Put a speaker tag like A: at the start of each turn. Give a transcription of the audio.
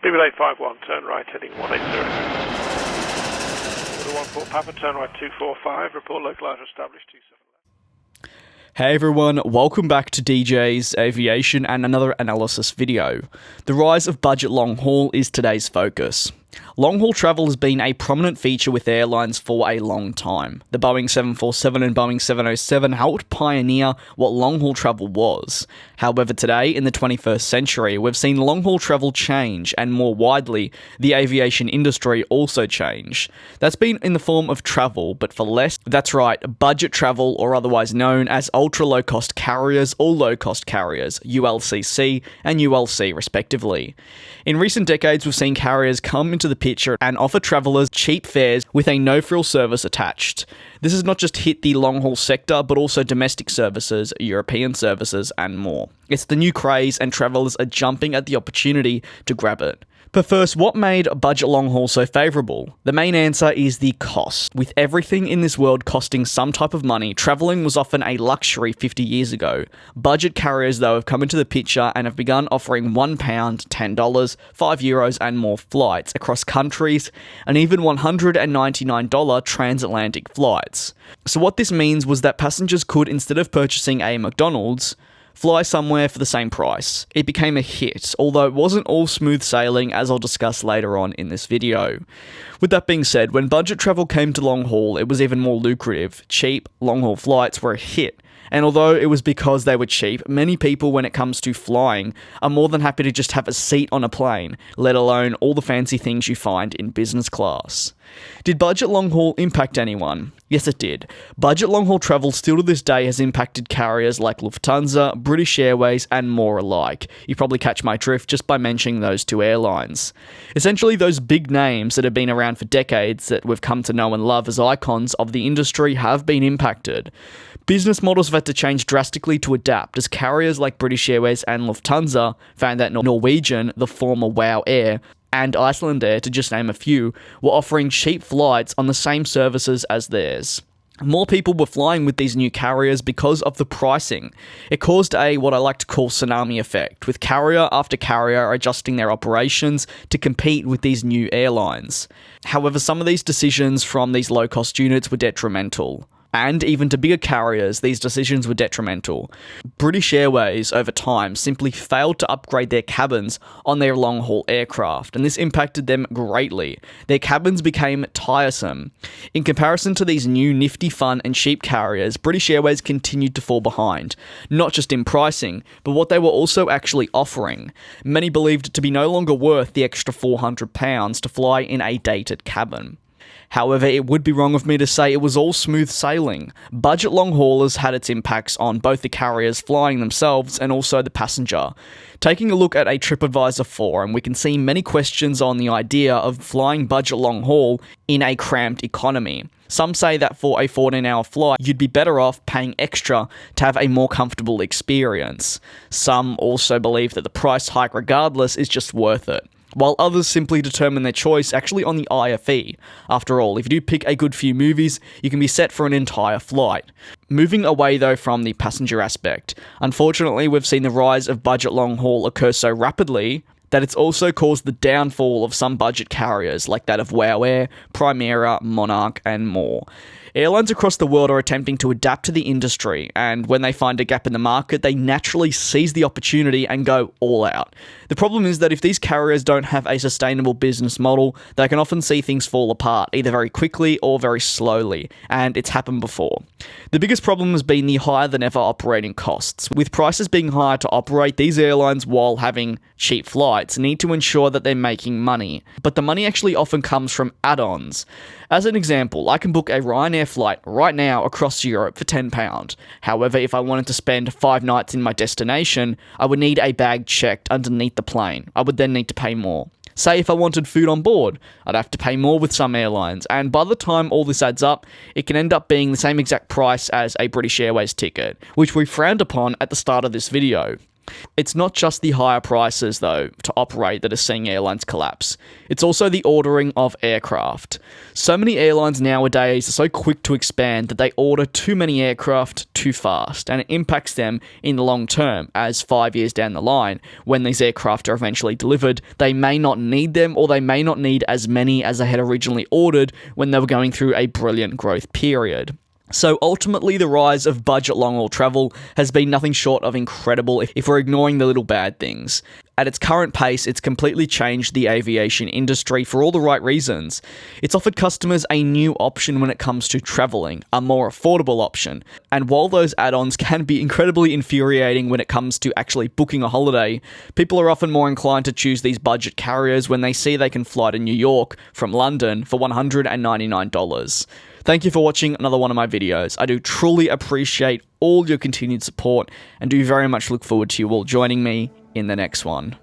A: BB851, turn right, heading 180. Order 14 Papa, turn right 245, report localizer established 27.
B: Hey everyone, welcome back to DJ's Aviation and another analysis video. The rise of budget long haul is today's focus. Long-haul travel has been a prominent feature with airlines for a long time. The Boeing 747 and Boeing 707 helped pioneer what long-haul travel was. However, today, in the 21st century, we've seen long-haul travel change, and more widely, the aviation industry also change. That's been in the form of travel, but for less. That's right, budget travel, or otherwise known as ultra-low-cost carriers or low-cost carriers, ULCC and ULC respectively. In recent decades, we've seen carriers come into the picture and offer travellers cheap fares with a no-frill service attached. This has not just hit the long-haul sector, but also domestic services, European services, and more. It's the new craze, and travellers are jumping at the opportunity to grab it. But first, what made budget long-haul so favourable? The main answer is the cost. With everything in this world costing some type of money, travelling was often a luxury 50 years ago. Budget carriers, though, have come into the picture and have begun offering £1, $10, €5 and more flights across countries, and even $199 transatlantic flights. So what this means was that passengers could, instead of purchasing a McDonald's, fly somewhere for the same price. It became a hit, although it wasn't all smooth sailing, as I'll discuss later on in this video. With that being said, when budget travel came to long haul, it was even more lucrative. Cheap, long haul flights were a hit. And although it was because they were cheap, many people, when it comes to flying, are more than happy to just have a seat on a plane, let alone all the fancy things you find in business class. Did budget long haul impact anyone? Yes, it did. Budget long haul travel still to this day has impacted carriers like Lufthansa, British Airways, and more alike. You probably catch my drift just by mentioning those two airlines. Essentially, those big names that have been around for decades that we've come to know and love as icons of the industry have been impacted. Business models have had to change drastically to adapt, as carriers like British Airways and Lufthansa found that Norwegian, the former WOW Air, and Icelandair, to just name a few, were offering cheap flights on the same services as theirs. More people were flying with these new carriers because of the pricing. It caused what I like to call tsunami effect, with carrier after carrier adjusting their operations to compete with these new airlines. However, some of these decisions from these low-cost units were detrimental. And even to bigger carriers, these decisions were detrimental. British Airways, over time, simply failed to upgrade their cabins on their long-haul aircraft, and this impacted them greatly. Their cabins became tiresome. In comparison to these new nifty, fun and cheap carriers, British Airways continued to fall behind, not just in pricing, but what they were also actually offering. Many believed it to be no longer worth the extra £400 to fly in a dated cabin. However, it would be wrong of me to say it was all smooth sailing. Budget long haulers had its impacts on both the carriers flying themselves and also the passenger. Taking a look at a TripAdvisor forum, we can see many questions on the idea of flying budget long haul in a cramped economy. Some say that for a 14-hour flight, you'd be better off paying extra to have a more comfortable experience. Some also believe that the price hike regardless is just worth it, while others simply determine their choice actually on the IFE. After all, if you do pick a good few movies, you can be set for an entire flight. Moving away though from the passenger aspect, unfortunately we've seen the rise of budget long haul occur so rapidly that it's also caused the downfall of some budget carriers like that of WOW Air, Primera, Monarch and more. Airlines across the world are attempting to adapt to the industry, and when they find a gap in the market, they naturally seize the opportunity and go all out. The problem is that if these carriers don't have a sustainable business model, they can often see things fall apart, either very quickly or very slowly, and it's happened before. The biggest problem has been the higher than ever operating costs. With prices being higher to operate, these airlines, while having cheap flights, need to ensure that they're making money. But the money actually often comes from add-ons. As an example, I can book a Ryanair flight right now across Europe for £10. However, if I wanted to spend 5 nights in my destination, I would need a bag checked underneath the plane. I would then need to pay more. Say if I wanted food on board, I'd have to pay more with some airlines, and by the time all this adds up, it can end up being the same exact price as a British Airways ticket, which we frowned upon at the start of this video. It's not just the higher prices, though, to operate that are seeing airlines collapse. It's also the ordering of aircraft. So many airlines nowadays are so quick to expand that they order too many aircraft too fast, and it impacts them in the long term, as 5 years down the line, when these aircraft are eventually delivered, they may not need them, or they may not need as many as they had originally ordered when they were going through a brilliant growth period. So ultimately, the rise of budget long-haul travel has been nothing short of incredible if we're ignoring the little bad things. At its current pace, it's completely changed the aviation industry for all the right reasons. It's offered customers a new option when it comes to travelling, a more affordable option. And while those add-ons can be incredibly infuriating when it comes to actually booking a holiday, people are often more inclined to choose these budget carriers when they see they can fly to New York from London for $199. Thank you for watching another one of my videos. I do truly appreciate all your continued support and do very much look forward to you all joining me in the next one.